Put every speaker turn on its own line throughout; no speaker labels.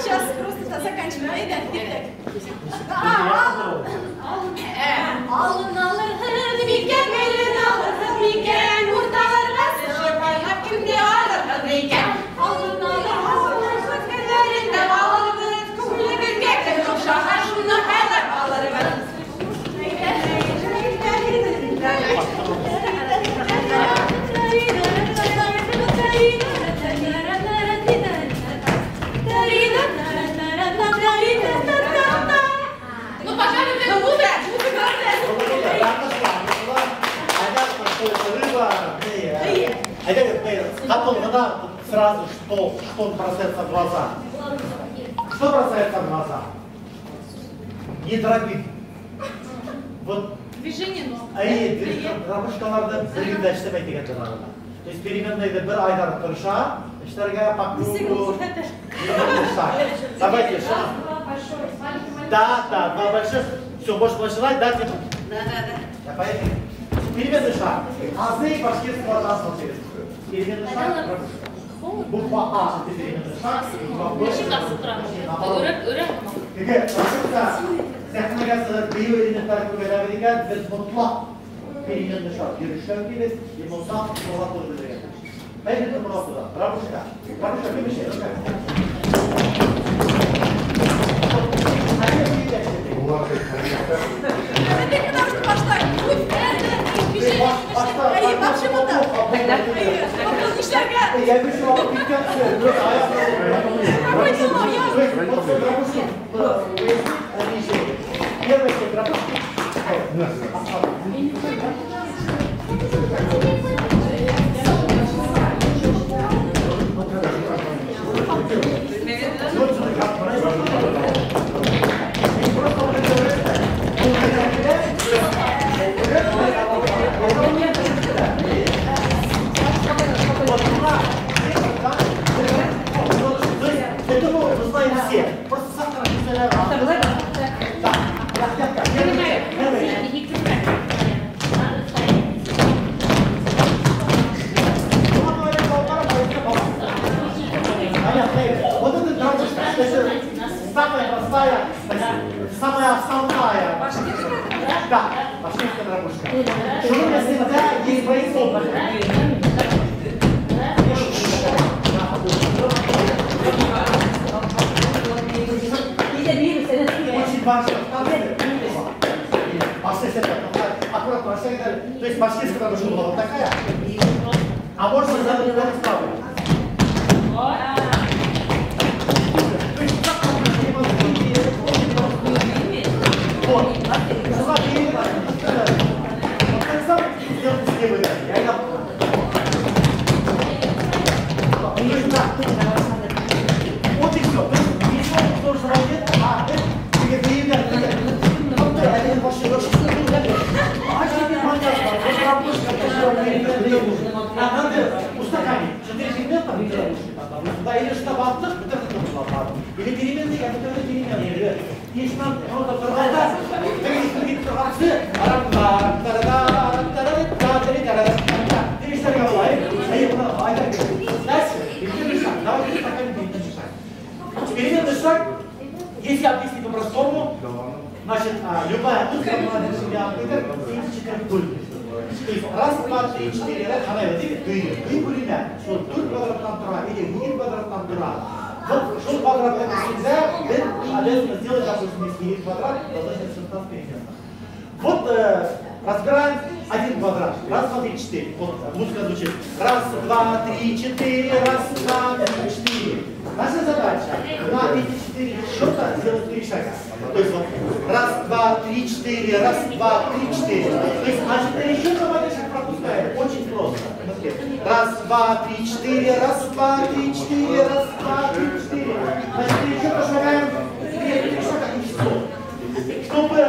Сейчас просто заканчиваем. Alın alır miken elin alır miken hurdalar nasıl parlak kimde alır miken alın alır fakirlerinde alır kumlu bir gektir çok şahar şunu heller alır
Потом, когда сразу что бросается в глаза? Что бросается в глаза? Не дробит. Вот.
Движение ног.
Рабочкаларда передача деген жанагыда. То есть переменныйды bir айдар турша, işlerге покружу. Давайте шаг. Да, два больших. Все, можешь начинать, да, типа? Да. Поехали. Переменный шаг. Азы и башкир складывают смотрели. Переменный шаг. Буква А это переменный шаг. Biyo elementler beraberlikler ve mutlak переменный шаг. Yürüyüşler gibi limondan sola doğru gidiyor. Ben de bunu okudum. Rabuşka. Rabuşka bir şey. Самая основная. Да, башкирская дробушка. Широкая всегда есть боецов. Очень важно. Аккуратно, то есть башкирская дробушка была вот такая. А можно задать вот справа. Или штаб или переменные, как это переменные. Есть там кто-то провода, переменный шаг, если объяснить по-простому, значит, любая музыка может себя открыть, то есть раз, два, три, четыре, раз, она его делит, ты время, что тут квадратном тура, или будет квадратном тура. Вот, что квадрат это всегда, мы обязаны сделать, допустим, если есть квадрат, то значит состав переменных. Вот разбираем один квадрат. Раз, два, три, четыре. Вот музыка звучит. Раз, два, три, четыре, раз, два, три, четыре. Наша задача на эти четыре счета сделать три шага. То есть вот раз, два, три, четыре, раз, два, три, четыре. То есть на четыре счета мы шаг пропускаем. Очень просто. Раз, два, три, четыре, раз, два, три, четыре, раз, два, три, четыре. На четыре счета шагаем. Три шага и все. Чтобы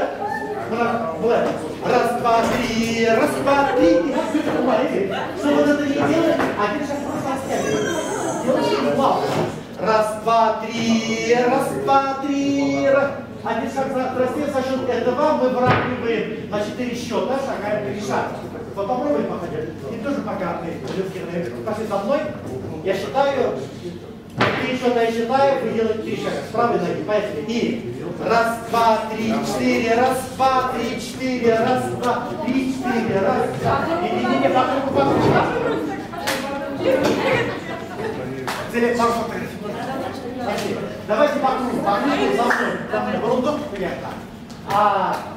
было раз, два, три, и все это бывает. Чтобы вот это не делать, один шаг просто оставим. Делаем плавно. Раз, два, три, один шаг растет, за счет этого мы выравниваем на 4 счета, шагаем 3 шага. Вот попробуй походить. И тоже пока пошли со мной. Я считаю. Три счета я считаю, вы делаете 3 шага. С правой ноги. Поехали. И раз, два, три, четыре. Раз, два, три, четыре. Раз, два, три, четыре. Раз, два. Не, по кругу. Давайте по кругу. За мной. Бурундук, понятно.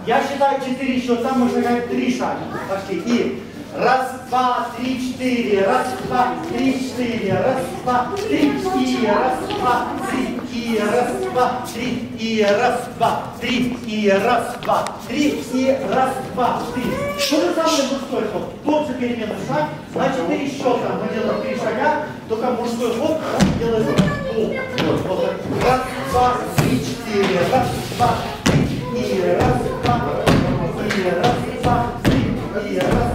Я считаю 4 счета, мы шагаем 3 шага. Пошли. И раз, два, три, четыре. Раз, два, три, четыре. Раз, два, три, и раз, два, три, и раз, два, три, и раз, два, три, и раз, два, три, и раз, два, три. То же самое мужской ход. Тот же переменный шаг. На 4 счета мы делаем 3 шага, только мужской ход он делает пол. Раз, два, три, четыре. Раз, два, три, и раз, два, и раз, два, три, и раз.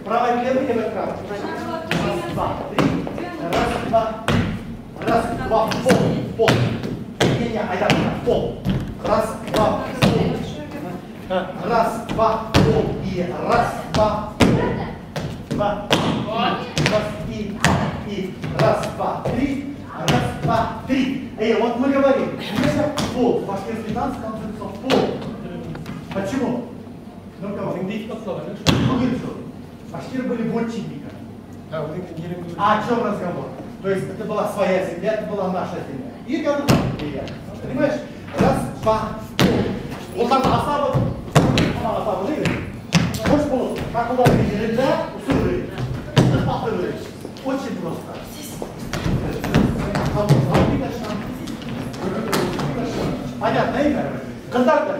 Правая левая, левая правая. Раз, два, три. Раз, два. Раз, два, пол. Не, айда, пол. Раз, два, пол. Раз, два, пол. И раз, два, пол. Два. Раз, и раз, два, три. Раз, два, три. Вот мы говорим, если пол, башкирский танц становится пол. Почему? Ну, кого? Башкиры были вотчинниками. А о чем разговор? То есть это была своя земля, это была наша земля. И говорят, понимаешь? Раз, два, вот там асаба, асаба выйдет. Хочешь полос? Как удар видели, да? Усуры. Очень просто. Понятно, имя? Контактор.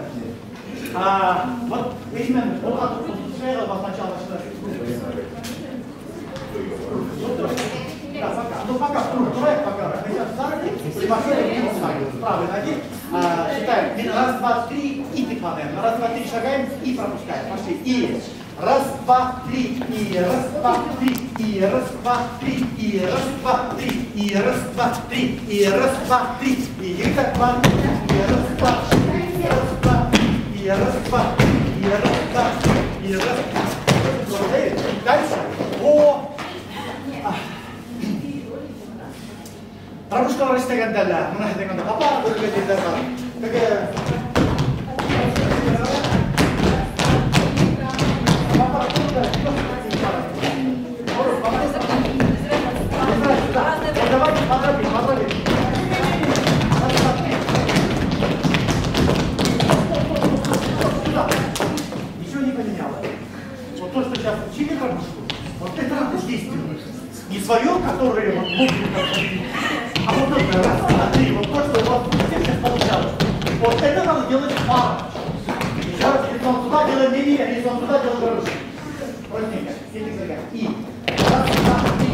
Вот именно, вот так вот сначала да, пока. Ну пока, давай пока. Мы сейчас сзади, с правой ноги. Считаем. Раз, два, три и пикаем. Раз, два, три шагаем и пропускаем. Пошли. И раз, два, три, и раз, два, три, и раз, два, три, и раз, два, три, и раз, два, три, и раз, два, три, и так два, и раз, два, и раз, два, и раз, два, и раз, два, и раз, два. Дальше. Рабушка растягандала, мы находим папа, который говорит, такая. Давайте подробим. Ничего не поменялось. Вот то, что сейчас учили рабушку, вот это надо здесь делать. Не свое, которое вот будет, а вот это раз, два, три, вот то, что у вас сейчас получалось. Вот это надо делать пара. Сейчас, если он туда делает линию, если он туда делает рабушку. Простенько, и раз, два, три.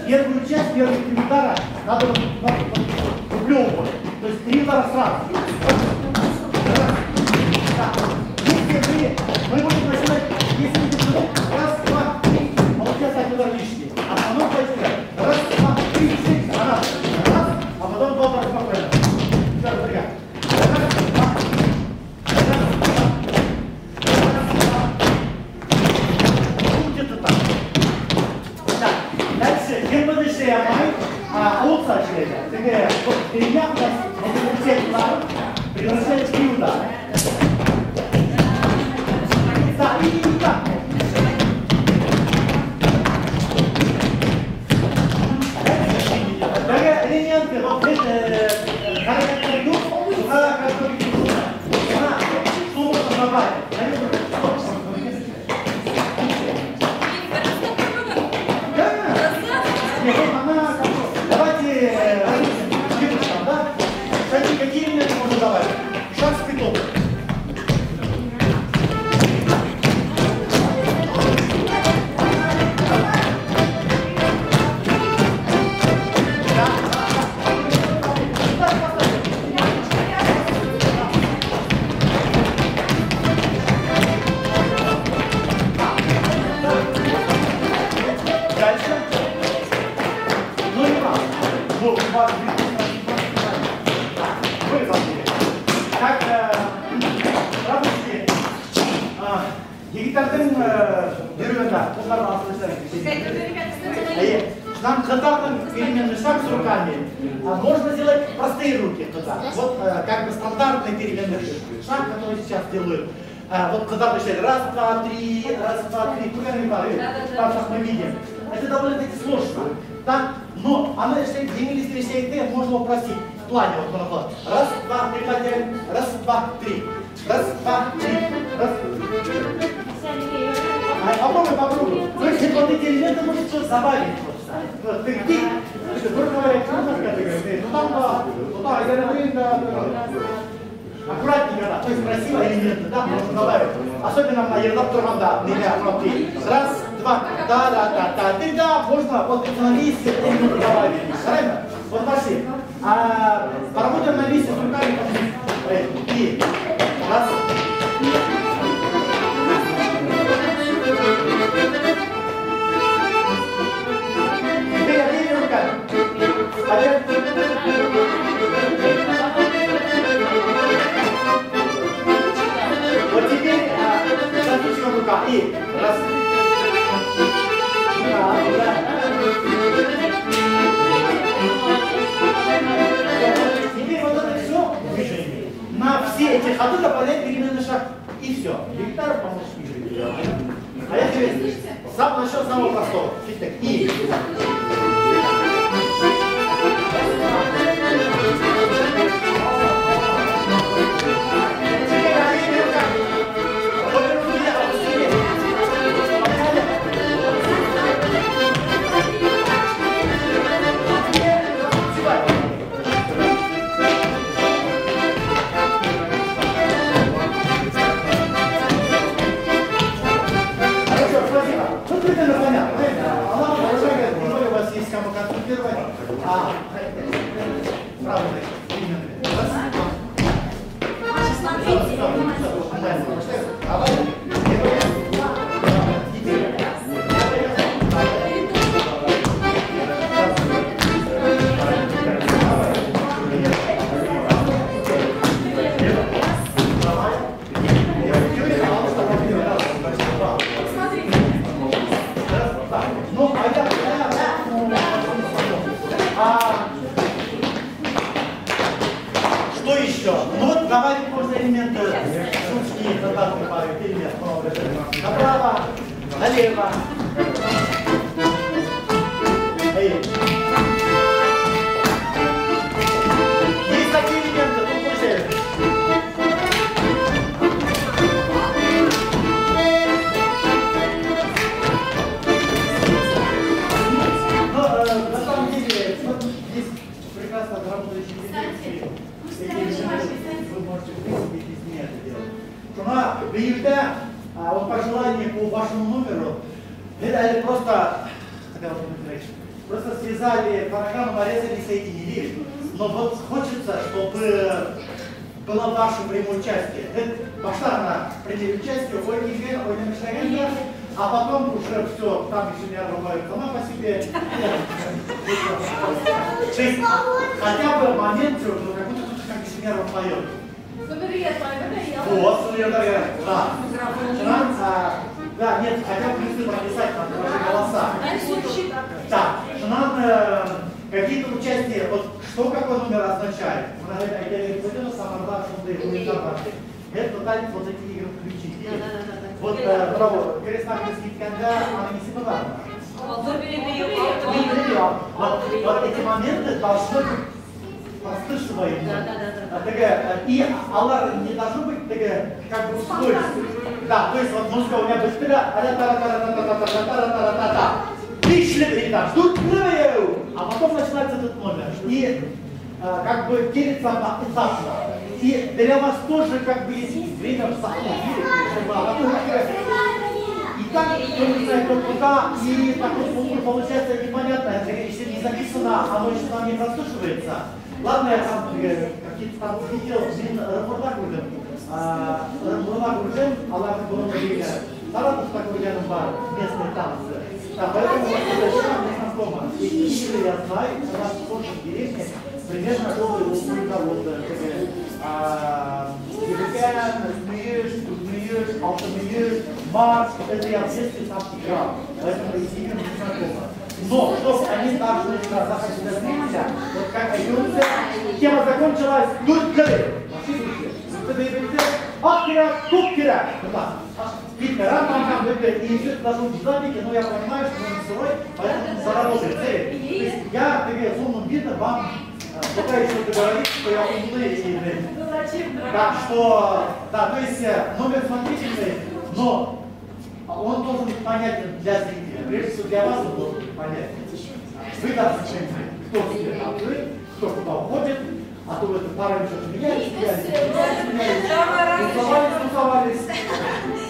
Первую часть, первые 3 удара надо вплевывать. То есть 3 удара сразу. Если мы будем начинать, если раз, два, три, получается 1 удар лишний. А потом пойдем. Раз, два, три, 4, раз, а потом 2 удара спокойно. Все, разбегаем. Переняв нас, превращается в 3 удара. Да, и так. Далее элементы, вот это, характер дух, который что можно добавить? Давайте какие элементы можно добавить? берем, нам катарным переменный шаг с руками. Можно сделать простые руки туда. Вот как бы стандартный переменный шаг, который сейчас делают. Вот когда пришли раз, два, три, раз, два, три. Там сейчас мы видим. Это довольно-таки сложно. Да? Но оно, если длинились пересеять, можно упростить. В плане вот моноход. Раз, два, три, потеряем. Раз, два, три. Раз, два, три. Раз. Попробуй. То есть вот эти элементы может что-то забавить. Вот, ты, грубо говоря, аккуратненько, да, то есть красивые элементы, да, можно добавить. Особенно на ердап турманда, раз, два, да, ты, да, можно вот на листе элементы добавить. Правильно? Вот пошли. Поработаем на листе с руками. И раз. Теперь обеими руками. Вот теперь затычка рука. И раз. Теперь вот это все движение. На все эти ходы добавляем переменный шаг. И все. Гитара поможет движению. А я тебе начал с самого простого. И. Что еще? Ну вот добавить можно элементы ручки, стандартные пары, перемет. Направо, налево. Есть такие элементы, тут получается. Но на самом деле, вот здесь прекрасно работающие элементы. Вы можете в принципе без меня это делать. Но приезда, вот по желанию по вашему номеру, это просто, связали программу, порезали, соединили. Но вот хочется, чтобы было ваше прямое участие. Пошла она принять участие, ой, не мешает, а потом уже все, там еще не бывает сама по себе. Хотя бы в моменте, ну как будто тут как семья поет. Вот, да, нет, хотя бы плюсы прописать, надо ваши голоса. Так, надо какие-то участия, вот что какой номер означает? Это дать вот эти игры включить. Вот, браво, крестнарский канда, она не сепарна. Вот эти моменты должны быть прослышиваемы. И аллар не должно быть как бы ускорить. Да, то есть вот музыка у меня быстрее, и там ждут, а потом начинается этот номер. И как бы делится этапно. И для вас тоже как бы есть время в самом деле. И так, кто не знает, кто куда, и такой звук получается непонятно. Если не записано, оно еще там не прослушивается. Ладно, я там какие-то там видел, Рымурнагуржен, Аллах было время. Саратов такой рядом бар, местные танцы. Поэтому это не знакомо. И если я знаю, у нас в прошлой деревне примерно было вот Египет, Смеешь, Мьюз, Алтамьюз, Марс, это я все там играл. Поэтому и с ними не знакомо. Но, чтобы они должны захотеть до зрителя, вот как идется, тема закончилась, тут говорит. Аккера, куккера. Вот так. Питер, рам, выпьет, и все это должно быть запики, но я понимаю, что он сырой, поэтому заработает. То есть я, тебе умным видно, вам пока еще договорить, что я умный и так что, да, то есть номер смотрительный, но он должен быть понятен для зрителя. Прежде всего для вас он должен быть понятен. Вы должны понять, кто себе открыт, кто куда уходит, а то вы это параметр меняете, тусовались,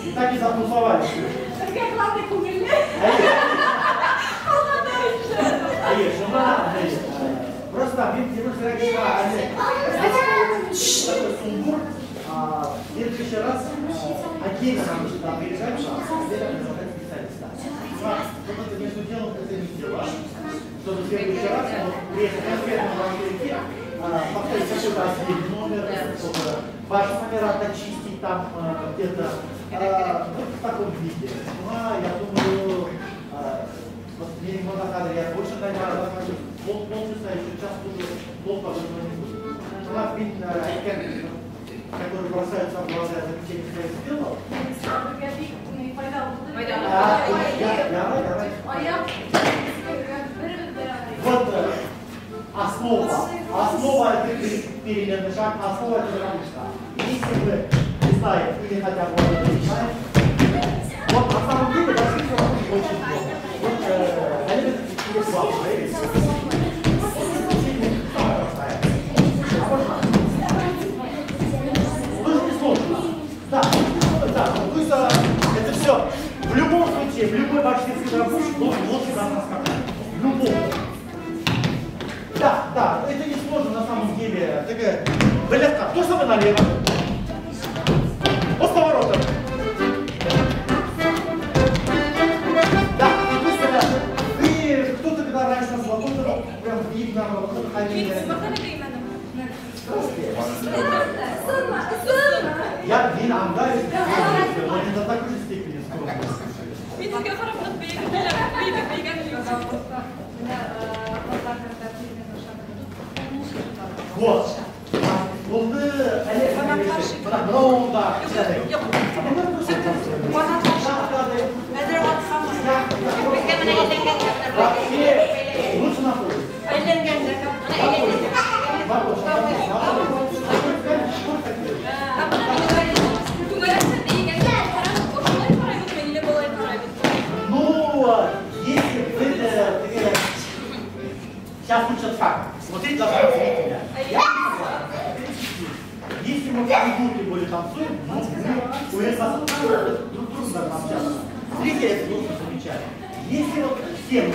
и так и затусовались.
Как ладно кумили.
Просто такой сумбур. В следующий раз отдельно нам сюда приезжать, отдельно называть специалиста. Вот это между делом это не дело, чтобы в следующий раз приехать конкретно в Америке, повторить какой-то отдельный номер, чтобы ваши номера дочистить там где-то в таком виде. Ну, я думаю, вот мне на кадре я больше, наверное, полчаса, еще час буду, плохо не будет. У нас видно, которые бросаются в глаза, замечание, что я сделал. Вот основа это переменный шаг, основа это рамочка. Если вы не знаете или хотя бы не знаете, вот на самом деле большие рамочки очень плохо. Вот они есть вам, да, то есть это все. В любом случае, в любой башкирский рабочий должен лучше нас рассказать. В любом. Да, это не сложно на самом деле. Блядка, то самое налево. От поворота. Да, вы кто-то когда раньше нас работал, прям видно, кто-то ходил. Я не ангаюсь, но не до такой же степени скромности. Вот. Болды Олег Андреевич, ну да, вообще лучше находится. Ну, если вы сейчас лучше как? Смотреть должны зрителя. Если мы по-другому более танцуем, у нас трудно общаться. Зрители это должны замечать. Если вот все мы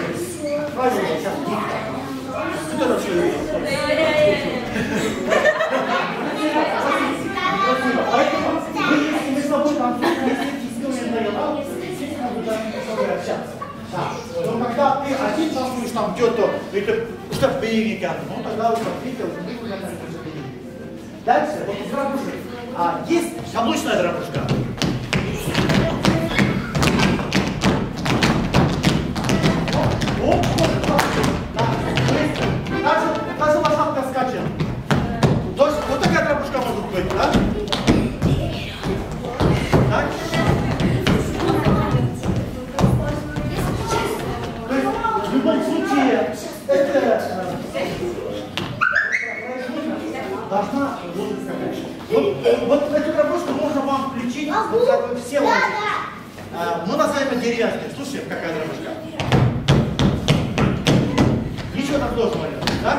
правильно сейчас кто вообще поэтому вы, если мы с тобой танцуем, если ты с ними наелал, естественно, вы должны с собой общаться. Да. Но когда ты один танцуешь там где-то, это что-то боевик, ну тогда уже ответил, мы уже начали боевик. Дальше, вот из рабушек. Есть каблучная рабушка. Даже лошадка скачет. То есть вот такая рабушка может быть, да? Так? То есть в любом случае это должна скакать. Вот эту рабушку можно вам включить, все лошади. Мы называем это деревянской. Слушай, какая рабушка. Ничего так сложного нет, да?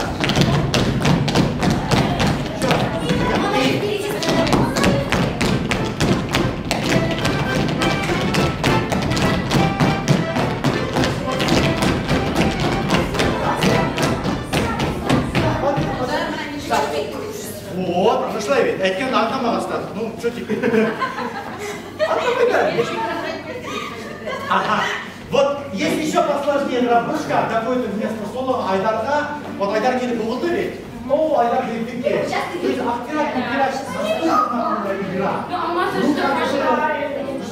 Вот, прошла ведь. Это нам осталось. Ну, что теперь? Ага. Вот, есть еще посложнее рабушка, какой-то вместо соло Айдарда. Вот Айдар не был ведь? Ну, Айдар не то есть актера, настолько игра. Ну, как же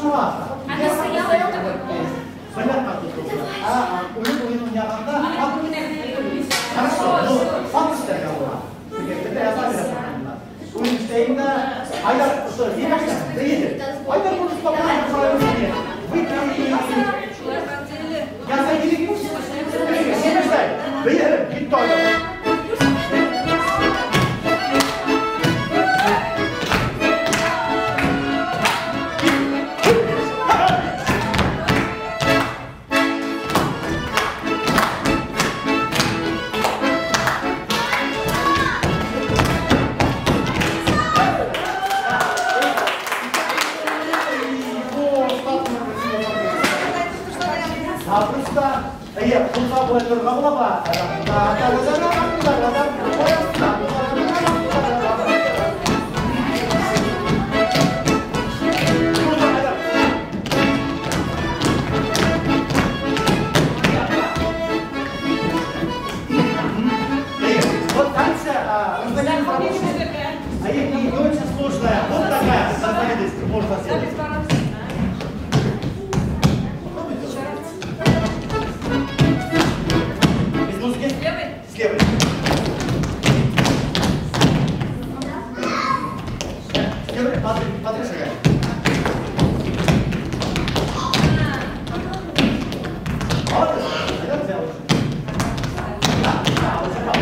страшновато.
Она стояла вот такой.
Понятно, как тут. А у меня анда. Хорошо, ну, факт стояла. Теперь я сам это Уинштейна, айда, что, едешь? Да едешь. Айда, может, спокойно правильно. Выкинь. Я зайди. Не мешай. Выехали, и только. Вот танцы, а их не очень сложная. Вот такая разновидность можно сделать. С левой. С левой, смотри, шагай. Молодец, пойдем взял уже. Да, вот запал.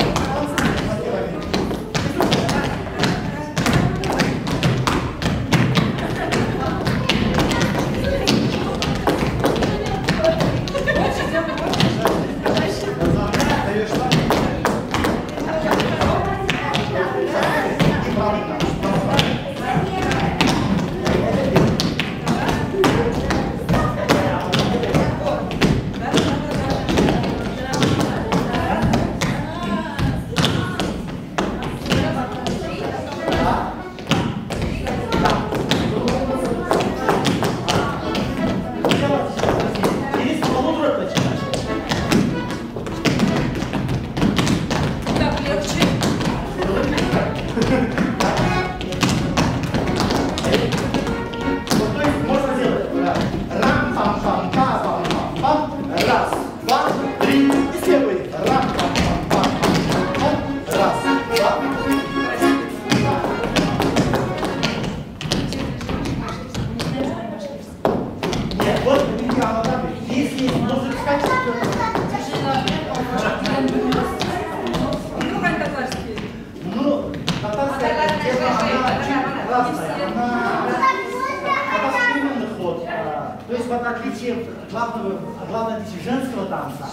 То есть вот отличие, главное отличие женского танца,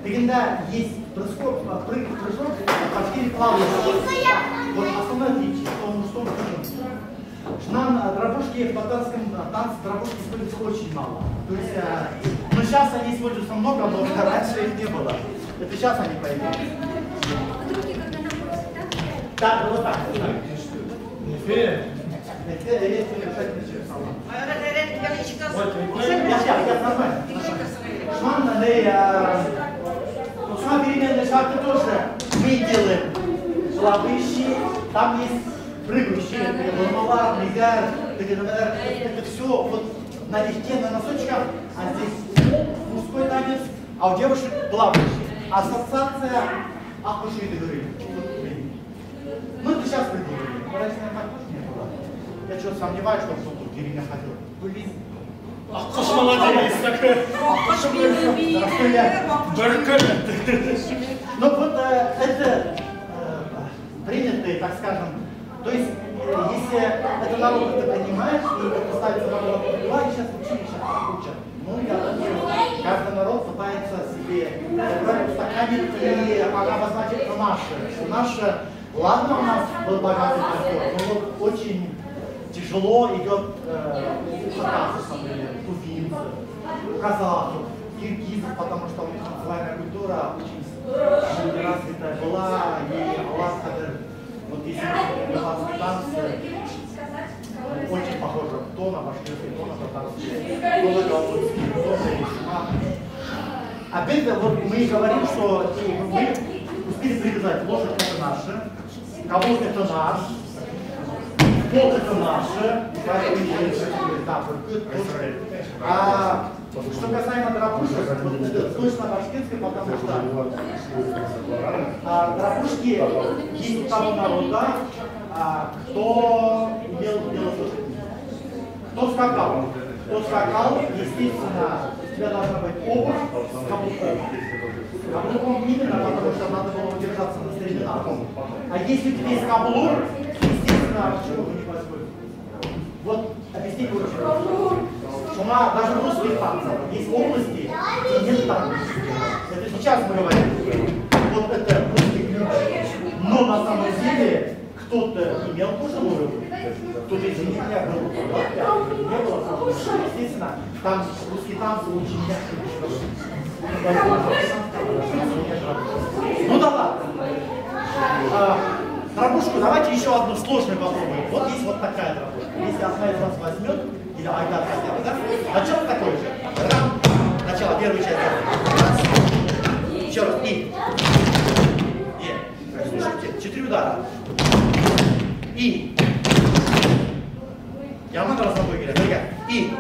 когда есть прыжок по 4 плавания. Вот основное отличие, что в мужском и женском. Нам дробушки в татарском танце дробушки используются очень мало. То есть, ну сейчас они используются много, но раньше их не было. Это сейчас они появились. Так, вот так. Шман переменные шахты тоже мы делаем плавающие, там есть прыгающие, нормала, мигар, это все вот налегке, на носочках, а здесь мужской танец, а у девушек плавающие. Ассоциация ахуши и дыры. Ну это сейчас придумали, раньше так тоже не было. Я что-то сомневаюсь, что кто тут деревня ходил. Блин.
Аққыш молодец такой.
Ну вот это принятые, так скажем, то есть если это народ это понимает и это ставится на работу, сейчас училища учат. Ну я думаю, каждый народ пытается себе устаканить и обозначить, что наше, ладно у нас был богатый подход, но вот очень тяжело идет шататься, например, туфинцев, казахов, киргизов, потому что у них национальная культура очень развитая была, и Аллах, вот если казахский танцы, очень похоже то на башкирский, то на татарский, то на галутский, то на ишма. Опять же, вот мы говорим, что мы успели привязать лошадь это наше, кого это наш. Полка наши. Что касаемо драпушек, точно башкирской, потому что драпушки есть у того народа, кто имел дело с Кто скакал? Кто скакал, естественно, у тебя должна быть обувь с каблуком. Каблуком именно, потому что надо было удержаться на стременах. А если у тебя есть каблук, естественно, почему вы не воспользуетесь? Вот, объяснить очень. Шума даже в русских танцах есть области, где нет танцев. Это сейчас мы говорим. Вот это русский ключ. Но на самом деле кто-то имел пожилую, кто-то из них не был. Не было. Естественно, там русские танцы очень мягкие. Ну да ладно. Драпушку давайте еще одну сложную попробуем. Вот есть вот такая драпушка. Если одна из вас возьмет, или айдар хотя бы, да? Начало такое же. Начало, первую часть. Раз. Еще раз. И. Слушайте, 4 удара. И. Я могу раз тобой говорить. И.